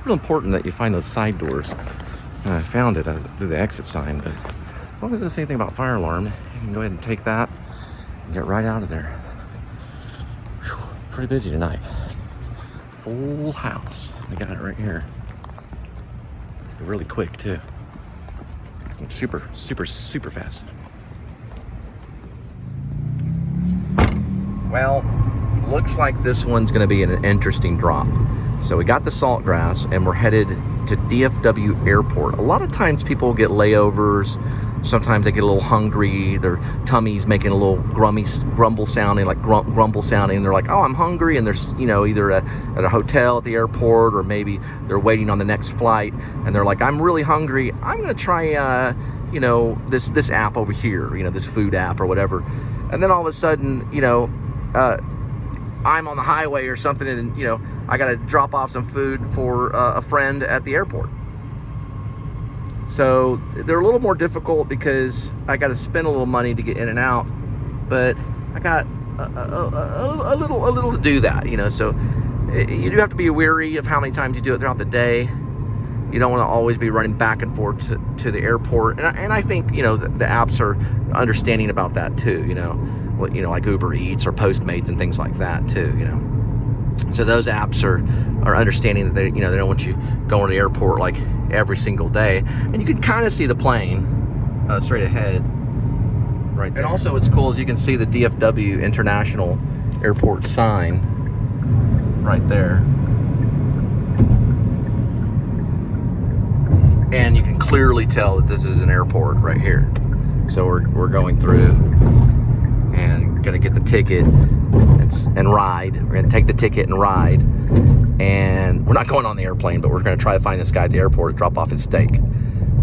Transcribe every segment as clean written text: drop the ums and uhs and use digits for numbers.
real important that you find those side doors. And I found it through the exit sign, but as long as it doesn't say anything about fire alarm, you can go ahead and take that and get right out of there. Whew, pretty busy tonight. Full house. They got it right here. Really quick too. Super fast. Well, looks like this one's going to be an interesting drop. So we got the Saltgrass and we're headed to DFW Airport. A lot of times people get layovers. Sometimes they get a little hungry. Their tummy's making a little grumble sounding. They're like, oh, I'm hungry. And they're, either at a hotel at the airport, or maybe they're waiting on the next flight. And they're like, I'm really hungry. I'm going to try, this app over here, this food app or whatever. And then all of a sudden, I'm on the highway or something, and I got to drop off some food for a friend at the airport. So they're a little more difficult because I got to spend a little money to get in and out, but I got a little to do that, So you do have to be wary of how many times you do it throughout the day. You don't want to always be running back and forth to the airport, and I think the apps are understanding about that too. Like Uber Eats or Postmates and things like that too, So those apps are understanding that they don't want you going to the airport like every single day. And you can kind of see the plane straight ahead right there. And also what's cool is you can see the DFW International Airport sign right there. And you can clearly tell that this is an airport right here. So we're going through and gonna get the ticket and ride. We're gonna take the ticket and ride, and we're not going on the airplane, but we're gonna try to find this guy at the airport to drop off his steak.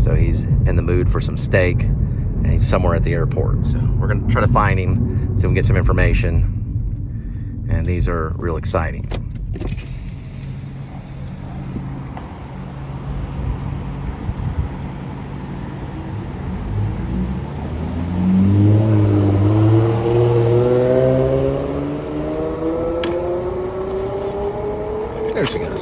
So he's in the mood for some steak, and he's somewhere at the airport. So we're gonna try to find him so we can get some information, and these are real exciting. There she goes.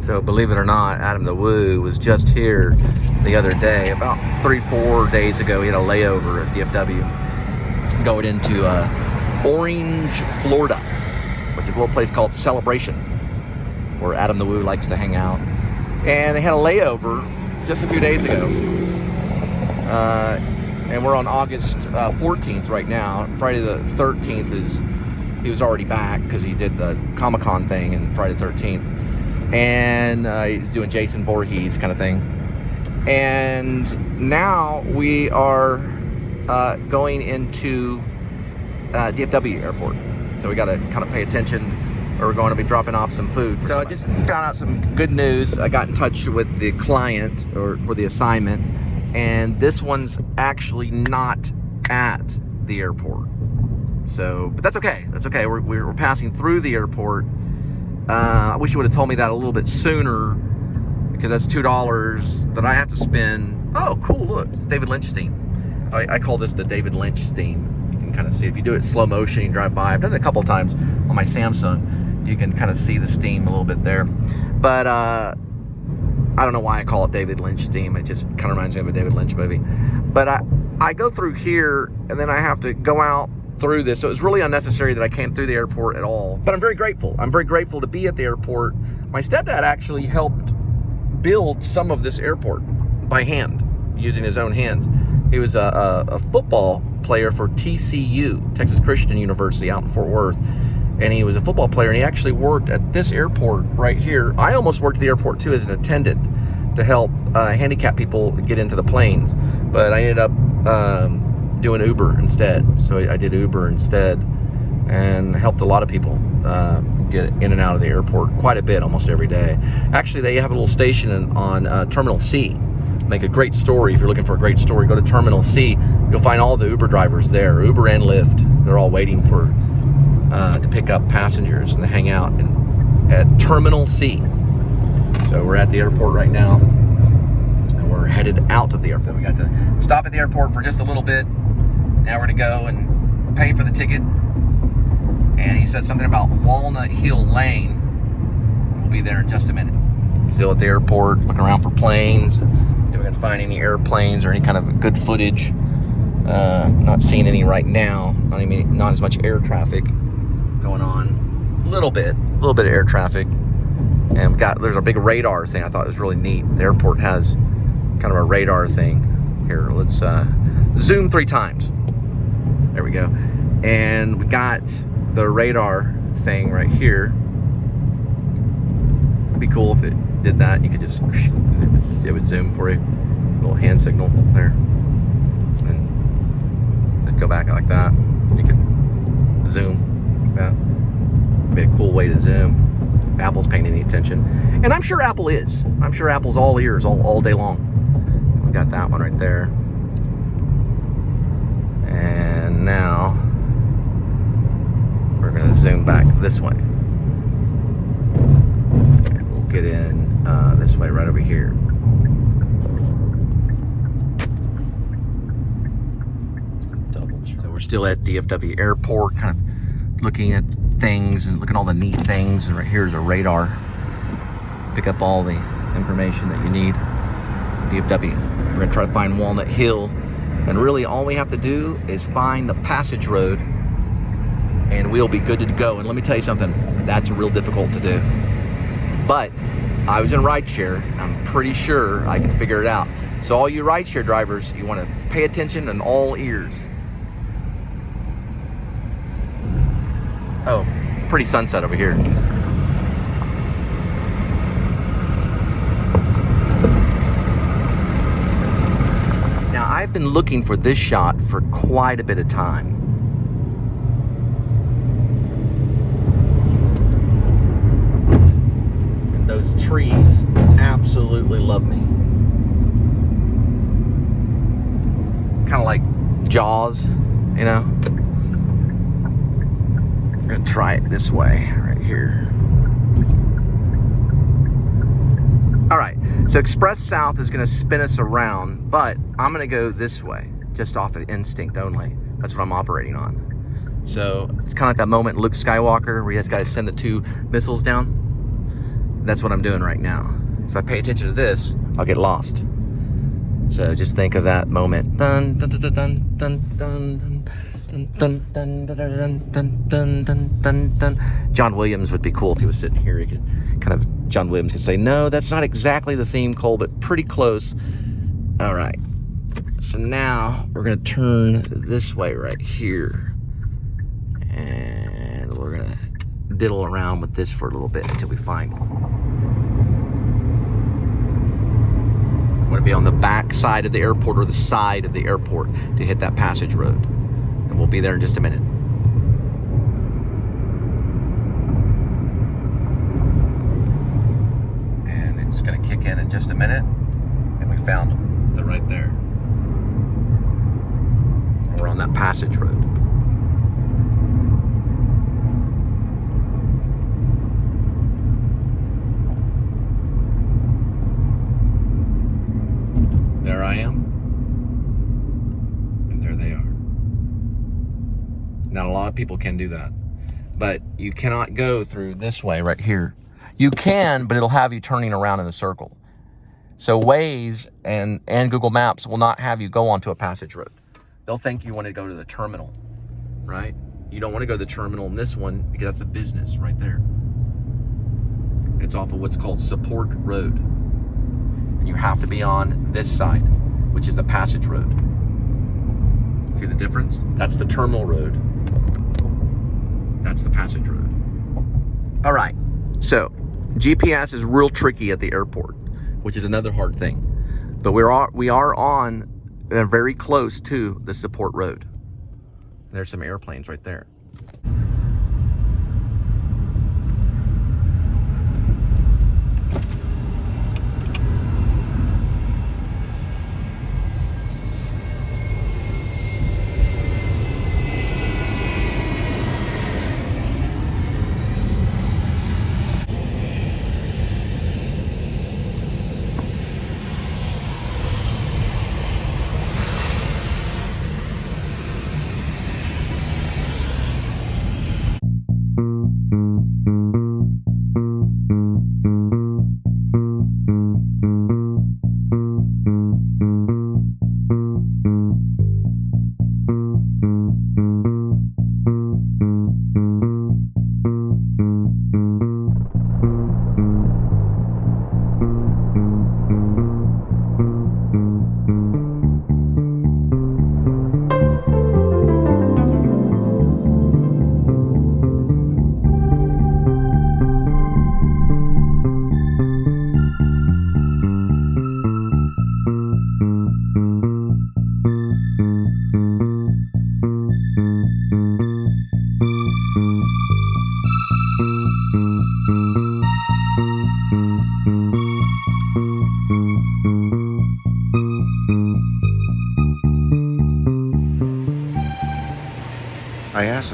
So believe it or not, Adam the Woo was just here the other day, about 3-4 days ago. He had a layover at DFW going into Orange, Florida, which is a little place called Celebration, where Adam the Woo likes to hang out. And they had a layover just a few days ago. And we're on August 14th right now. Friday the 13th he was already back because he did the Comic-Con thing, and Friday the 13th. And he's doing Jason Voorhees kind of thing. And now we are going into DFW Airport. So we got to kind of pay attention, or we're going to be dropping off some food. So I just found out some good news. I got in touch with the client for the assignment, and this one's actually not at the airport. So, but that's okay. That's okay. We're passing through the airport. I wish you would have told me that a little bit sooner, because that's $2 that I have to spend. Oh, cool! Look, it's David Lynch theme. I call this the David Lynch theme. You can kind of see if you do it slow motion, you drive by. I've done it a couple of times on my Samsung. You can kind of see the steam a little bit there, but I don't know why I call it David Lynch theme. It just kind of reminds me of a David Lynch movie. But I go through here, and then I have to go out through this. So it's really unnecessary that I came through the airport at all. But I'm very grateful. I'm very grateful to be at the airport. My stepdad actually helped build some of this airport by hand, using his own hands. He was a football player for TCU, Texas Christian University, out in Fort Worth. And he was a football player, and he actually worked at this airport right here. I almost worked at the airport too as an attendant to help handicapped people get into the planes. But I ended up doing Uber instead. So I did Uber instead and helped a lot of people get in and out of the airport quite a bit, almost every day. Actually, they have a little station on Terminal C. Make a great story. If you're looking for a great story, go to Terminal C. You'll find all the Uber drivers there, Uber and Lyft. They're all waiting for to pick up passengers and to hang out at Terminal C. So we're at the airport right now, and we're headed out of the airport. We got to stop at the airport for just a little bit. Now we're going to go and pay for the ticket. And he said something about Walnut Hill Lane. We'll be there in just a minute. Still at the airport, looking around for planes. See if we can find any airplanes or any kind of good footage. Not seeing any right now. Not as much air traffic going on. A little bit of air traffic. And there's a big radar thing. I thought it was really neat. The airport has kind of a radar thing. Here, let's zoom 3 times. There we go. And we got the radar thing right here. It'd be cool if it did that. You could just, it would zoom for you. A little hand signal there. And it'd go back like that. You could zoom like that. It'd be a cool way to zoom. Apple's paying any attention. And I'm sure Apple is. I'm sure Apple's all ears all day long. We got that one right there. And now we're going to zoom back this way. And we'll get in this way right over here. So we're still at DFW Airport, kind of looking at things and looking at all the neat things. And right here's a radar. Pick up all the information that you need. DFW. We're going to try to find Walnut Hill. And really all we have to do is find the passage road and we'll be good to go. And let me tell you something, that's real difficult to do. But I was in rideshare. I'm pretty sure I can figure it out. So all you rideshare drivers, you want to pay attention and all ears. Oh, pretty sunset over here. Now, I've been looking for this shot for quite a bit of time. And those trees absolutely love me. Kind of like Jaws, you know? I'm gonna try it this way, right here. All right, so Express South is gonna spin us around, but I'm gonna go this way, just off of instinct only. That's what I'm operating on. So it's kind of like that moment in Luke Skywalker where he has got to send the 2 missiles down. That's what I'm doing right now. If I pay attention to this, I'll get lost. So just think of that moment. Dun, dun, dun, dun, dun, dun, dun. Dun, dun, dun, dun, dun, dun, dun, dun, dun. John Williams would be cool if he was sitting here. He could John Williams could say, no, that's not exactly the theme, Cole, but pretty close. All right. So now we're going to turn this way right here. And we're going to diddle around with this for a little bit until we find one. I'm going to be on the back side of the airport or the side of the airport to hit that passage road. And we'll be there in just a minute. And it's going to kick in just a minute. And we found them. They're right there. And we're on that passage road. There I am. And there they are. Now, a lot of people can do that, but you cannot go through this way right here. You can, but it'll have you turning around in a circle. So Waze and Google Maps will not have you go onto a passage road. They'll think you want to go to the terminal, right? You don't want to go to the terminal in this one because that's a business right there. It's off of what's called Support Road. And you have to be on this side, which is the passage road. See the difference? That's the terminal road. That's the passage road. All right, so GPS is real tricky at the airport, which is another hard thing. But we are on very close to the support road. There's some airplanes right there.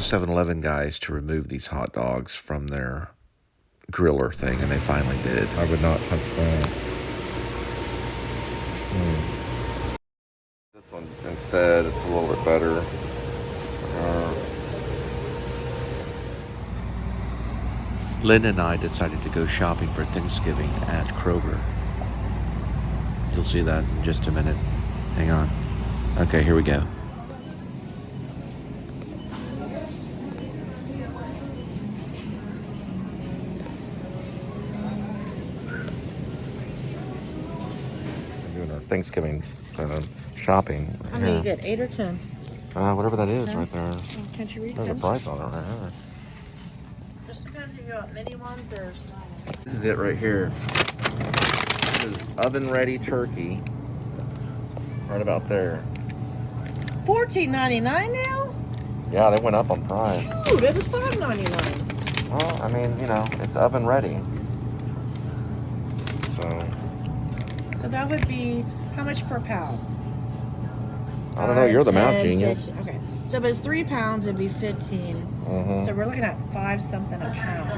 the 7-Eleven guys to remove these hot dogs from their griller thing, and they finally did. I would not touch that. This one instead, it's a little bit better. Linda and I decided to go shopping for Thanksgiving at Kroger. You'll see that in just a minute. Hang on. Okay, here we go. Thanksgiving shopping. How many you get? 8 or 10? Whatever that is right there. Oh, can't you read? There's a price on it right there. Just depends if you want mini ones or small ones. This is it right here. This is oven ready turkey. Right about there. $14.99 now? Yeah, they went up on price. Dude, it was $5.99. Well, I mean, you know, it's oven ready. So that would be how much per pound? I don't know. You're the math genius. 15. Okay. So if it's 3 pounds, it'd be 15. Mm-hmm. So we're looking at 5 something a pound.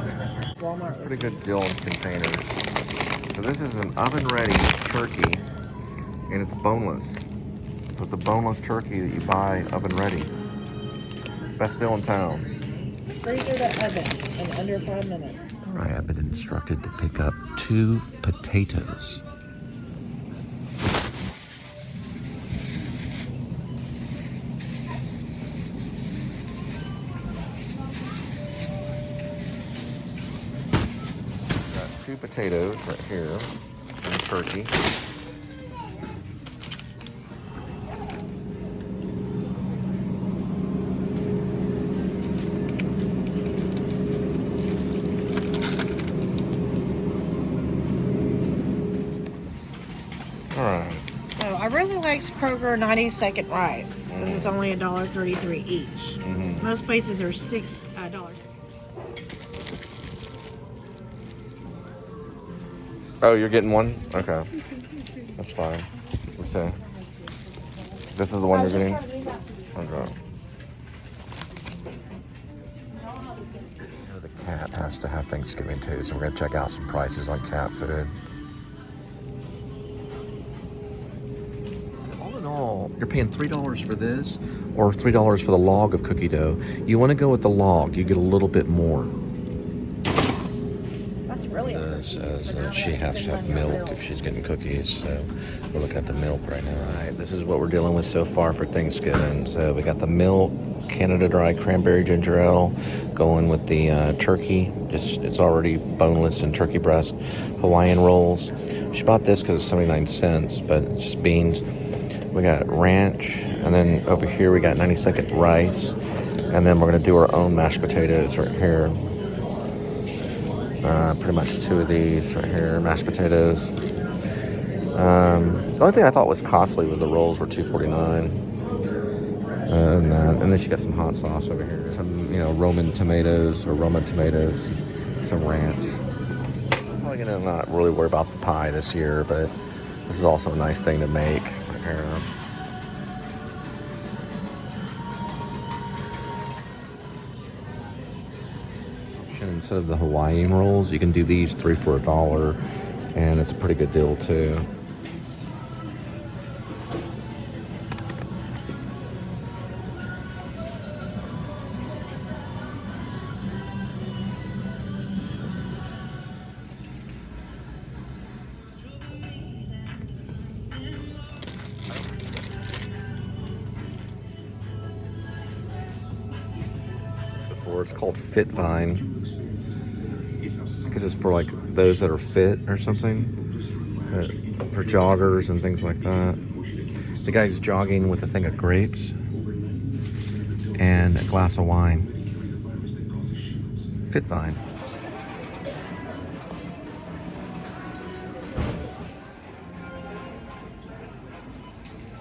Walmart. Pretty good deal in containers. So this is an oven ready turkey, and it's boneless. So it's a boneless turkey that you buy oven ready. Best deal in town. Freezer to oven in under 5 minutes. All right, I've been instructed to pick up 2 potatoes. Got 2 potatoes right here and turkey. So I really like Kroger 90-second rice because it's only $1.33 each. Mm-hmm. Most places are $6. Oh, you're getting one? Okay. That's fine. Let's see. This is the one you're getting? Okay. The cat has to have Thanksgiving too, so we're going to check out some prices on cat food. All in all, you're paying $3 for this or $3 for the log of cookie dough. You want to go with the log, you get a little bit more. That's really Says she has to have milk if she's getting cookies, so we're looking at the milk right now. All right, this is what we're dealing with so far for Thanksgiving. So we got the milk, Canada Dry cranberry ginger ale, going with the turkey. It's already boneless and turkey breast. Hawaiian rolls. She bought this because it's 79 cents, but it's just beans. We got ranch, and then over here we got 90-second rice, and then we're gonna do our own mashed potatoes right here. Pretty much 2 of these right here, mashed potatoes. The only thing I thought was costly was the rolls were $2.49. And then she got some hot sauce over here. Some, Roman tomatoes, some ranch. I'm probably gonna not really worry about the pie this year, but this is also a nice thing to make right here. Instead of the Hawaiian rolls, you can do these 3 for $1, and it's a pretty good deal too. It's called Fit Vine. Because it's for like those that are fit or something, for joggers and things like that. The guy's jogging with a thing of grapes and a glass of wine. Fit Vine.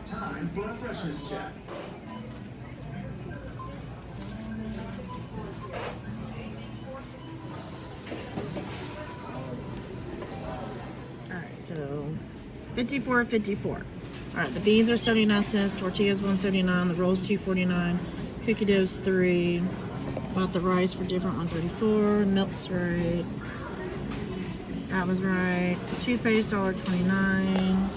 Time for a freshness check. So, 54.54. All right, the beans are 79 cents, tortillas 179, the rolls 2.49, cookie dough's 3, Bought the rice for different, 134. Milk's right. That was right. Toothpaste, $1.29.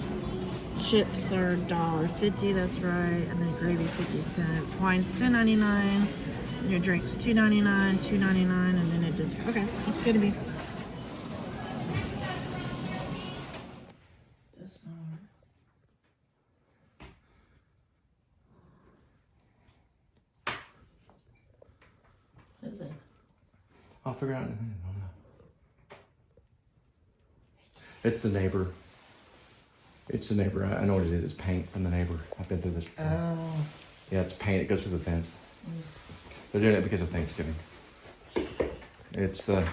Chips are $1.50, that's right. And then gravy, 50 cents. Wine's $10.99. Your drinks, $2.99, $2.99, and then it just, okay, looks good to me. What is it? I'll figure it out. It's the neighbor. It's the neighbor. I know what it is. It's paint from the neighbor. I've been through this before. Oh. Yeah, it's paint. It goes through the vent. They're doing it because of Thanksgiving. It's the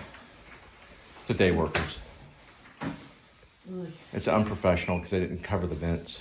day workers. It's unprofessional because they didn't cover the vents.